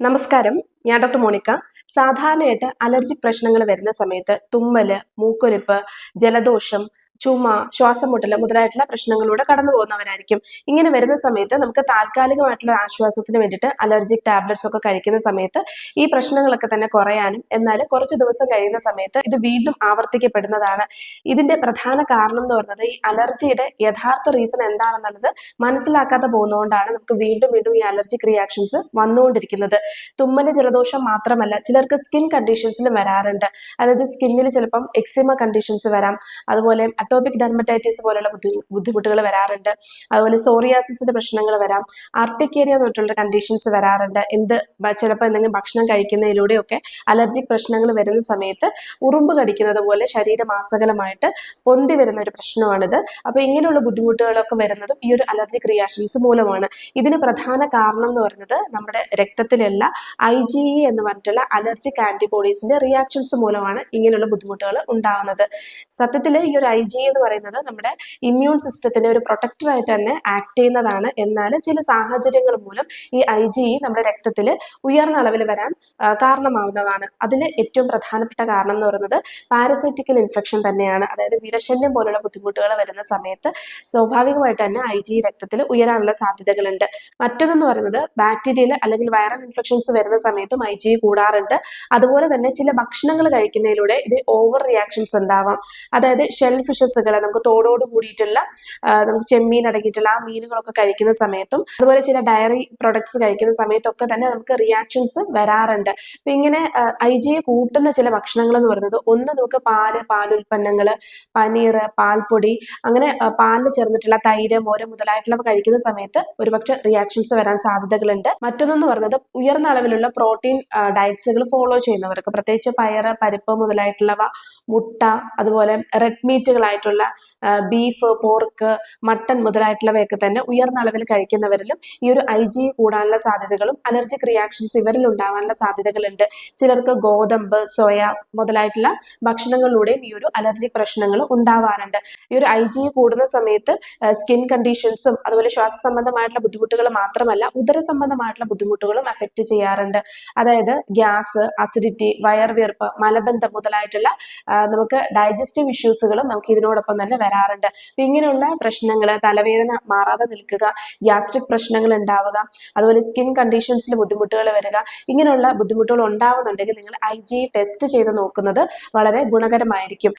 നമസ്കാരം, ഞാൻ doctor Monica. സാധാരണയായിട്ട് അലർജിക് പ്രശ്നങ്ങൾ വരുന്ന സമയത്ത് തുമ്മല്, മൂക്കൊലിപ്പ്, ജലദോഷം, ചുമ, ശ്വാസം മുട്ടൽ മുതലായിട്ടുള്ള പ്രശ്നങ്ങളിലൂടെ കടന്നു പോകുന്നവരായിരിക്കും. ഇങ്ങനെ വരുന്ന സമയത്ത് നമുക്ക് താൽക്കാലികമായിട്ടുള്ള ആശ്വാസത്തിന് വേണ്ടിയിട്ട് അലർജിക് ടാബ്ലറ്റ്സ് ഒക്കെ കഴിക്കുന്ന സമയത്ത് ഈ പ്രശ്നങ്ങളൊക്കെ തന്നെ കുറയാനും എന്നാൽ കുറച്ച് ദിവസം കഴിയുന്ന സമയത്ത് ഇത് വീണ്ടും ആവർത്തിക്കപ്പെടുന്നതാണ്. ഇതിന്റെ പ്രധാന കാരണം എന്ന് പറയുന്നത് ഈ അലർജിയുടെ യഥാർത്ഥ റീസൺ എന്താണെന്നുള്ളത് മനസ്സിലാക്കാതെ പോകുന്നതുകൊണ്ടാണ് നമുക്ക് വീണ്ടും വീണ്ടും ഈ അലർജിക് റിയാക്ഷൻസ് വന്നുകൊണ്ടിരിക്കുന്നത്. തുമ്മല്, ജലദോഷം മാത്രമല്ല, ചിലർക്ക് സ്കിൻ കണ്ടീഷൻസിലും വരാറുണ്ട്. അതായത് സ്കിന്നിൽ ചിലപ്പം എക്സിമ കണ്ടീഷൻസ് വരാം, അതുപോലെ അറ്റോപിക് ഡെർമറ്റൈറ്റിസ് പോലുള്ള ബുദ്ധിമുട്ടുകൾ വരാറുണ്ട്, അതുപോലെ സോറിയാസിന്റെ പ്രശ്നങ്ങൾ വരാം, ആർട്ടിക്കേരിയ എന്ന് പറഞ്ഞിട്ടുള്ള കണ്ടീഷൻസ് വരാറുണ്ട്. ചിലപ്പോൾ എന്തെങ്കിലും ഭക്ഷണം കഴിക്കുന്നതിലൂടെയൊക്കെ അലർജിക് പ്രശ്നങ്ങൾ വരുന്ന സമയത്ത് ഉറുമ്പ് കടിക്കുന്നത് പോലെ ശരീരമാസകലമായിട്ട് പൊന്തി വരുന്ന ഒരു പ്രശ്നമാണിത്. അപ്പൊ ഇങ്ങനെയുള്ള ബുദ്ധിമുട്ടുകളൊക്കെ വരുന്നതും ഈ ഒരു അലർജിക് റിയാക്ഷൻസ് മൂലമാണ്. ഇതിന് പ്രധാന കാരണം എന്ന് പറയുന്നത് നമ്മുടെ രക്തത്തിലുള്ള IgE എന്ന് പറഞ്ഞിട്ടുള്ള അലർജിക് ആന്റിബോഡീസിന്റെ റിയാക്ഷൻസ് മൂലമാണ് ഇങ്ങനെയുള്ള ബുദ്ധിമുട്ടുകൾ ഉണ്ടാകുന്നത്. സത്യത്തിൽ ഈ ഒരു IgE എന്ന് പറയുന്നത് നമ്മുടെ ഇമ്മ്യൂൺ സിസ്റ്റത്തിന്റെ ഒരു പ്രൊട്ടക്ടറായിട്ട് തന്നെ ആക്ട് ചെയ്യുന്നതാണ്. എന്നാൽ ചില സാഹചര്യങ്ങൾ മൂലം ഈ IgE നമ്മുടെ രക്തത്തിൽ ഉയർന്ന അളവിൽ വരാൻ കാരണമാവുന്നതാണ്. അതിൽ ഏറ്റവും പ്രധാനപ്പെട്ട കാരണം എന്ന് പറയുന്നത് പാരസൈറ്റിക്കൽ ഇൻഫെക്ഷൻ തന്നെയാണ്. അതായത് വിരശല്യം പോലുള്ള ബുദ്ധിമുട്ടുകൾ വരുന്ന സമയത്ത് സ്വാഭാവികമായിട്ട് തന്നെ IgE രക്തത്തിൽ ഉയരാനുള്ള സാധ്യതകളുണ്ട്. മറ്റൊന്നെന്ന് പറയുന്നത് ബാക്ടീരിയൽ അല്ലെങ്കിൽ വൈറൽ ഇൻഫെക്ഷൻസ് വരുന്ന സമയത്തും IgE കൂടാറുണ്ട്. അതുപോലെ തന്നെ ചില ഭക്ഷണങ്ങൾ കഴിക്കുന്നതിലൂടെ ഇത് ഓവർ റിയാക്ഷൻസ് ഉണ്ടാവാം. അതായത് ഷെൽ ഫിഷസുകൾ, നമുക്ക് തോടോട് കൂടിയിട്ടുള്ള നമുക്ക് ചെമ്മീൻ അടങ്ങിയിട്ടുള്ള ആ മീനുകളൊക്കെ കഴിക്കുന്ന സമയത്തും അതുപോലെ ചില ഡയറി പ്രൊഡക്ട്സ് കഴിക്കുന്ന സമയത്തൊക്കെ തന്നെ നമുക്ക് റിയാക്ഷൻസ് വരാറുണ്ട്. അപ്പൊ ഇങ്ങനെ IgE കൂട്ടുന്ന ചില ഭക്ഷണങ്ങൾ എന്ന് പറയുന്നത് ഒന്ന് നമുക്ക് പാലുൽപ്പന്നങ്ങൾ, പനീർ, പാൽപ്പൊടി, അങ്ങനെ പാലിൽ ചേർന്നിട്ടുള്ള തൈര്, മോര് മുതലായിട്ടുള്ളവ കഴിക്കുന്ന സമയത്ത് ഒരുപക്ഷെ റിയാക്ഷൻസ് വരാൻ സാധ്യതകളുണ്ട്. മറ്റൊന്നെന്ന് പറയുന്നത് ഉയർന്ന അളവിലുള്ള പ്രോട്ടീൻ ഡയറ്റ്സുകൾ ഫോളോ ചെയ്യുന്നവർക്ക്, പ്രത്യേകിച്ച് പയറ്, പരിപ്പ് മുതലായിട്ടുള്ളവ, മുട്ട, അതുപോലെ റെഡ് മീറ്റുകളായിട്ടുള്ള ബീഫ്, പോർക്ക്, മട്ടൺ മുതലായിട്ടുള്ളവയൊക്കെ തന്നെ ഉയർന്ന അളവിൽ കഴിക്കുന്നവരിലും ഈ ഒരു IgE കൂടാനുള്ള സാധ്യതകളും അലർജിക് റിയാക്ഷൻസ് ഇവരിൽ ഉണ്ടാവാനുള്ള സാധ്യതകളുണ്ട്. ചിലർക്ക് ഗോതമ്പ്, സോയ മുതലായിട്ടുള്ള ഭക്ഷണങ്ങളിലൂടെയും ഈ ഒരു അലർജിക് പ്രശ്നങ്ങൾ ഉണ്ടാവാറുണ്ട്. ഈ ഒരു IgE കൂടുന്ന സമയത്ത് സ്കിൻ കണ്ടീഷൻസും അതുപോലെ ശ്വാസ സംബന്ധമായിട്ടുള്ള ബുദ്ധിമുട്ടുകൾ മാത്രമല്ല ഉദര സംബന്ധമായിട്ടുള്ള ബുദ്ധിമുട്ടുകളും അഫക്റ്റ് ചെയ്യാറുണ്ട്. അതായത് ഗ്യാസ്, അസിഡിറ്റി, വയർവീർപ്പ്, മലബന്ധം മുതലായിട്ടുള്ള നമുക്ക് ഡൈജസ്റ്റീവ് ഇഷ്യൂസുകളും നമുക്ക് ഇതിനോടൊപ്പം തന്നെ വരാറുണ്ട്. അപ്പൊ ഇങ്ങനെയുള്ള പ്രശ്നങ്ങൾ, തലവേദന മാറാതെ നിൽക്കുക, ഗ്യാസ്ട്രിക് പ്രശ്നങ്ങൾ ഉണ്ടാവുക, അതുപോലെ സ്കിൻ കണ്ടീഷൻസിൽ ബുദ്ധിമുട്ടുകൾ വരിക, ഇങ്ങനെയുള്ള ബുദ്ധിമുട്ടുകൾ ഉണ്ടാവുന്നുണ്ടെങ്കിൽ നിങ്ങൾ IgE ടെസ്റ്റ് ചെയ്ത് നോക്കുന്നത് വളരെ ഗുണകരമായിരിക്കും.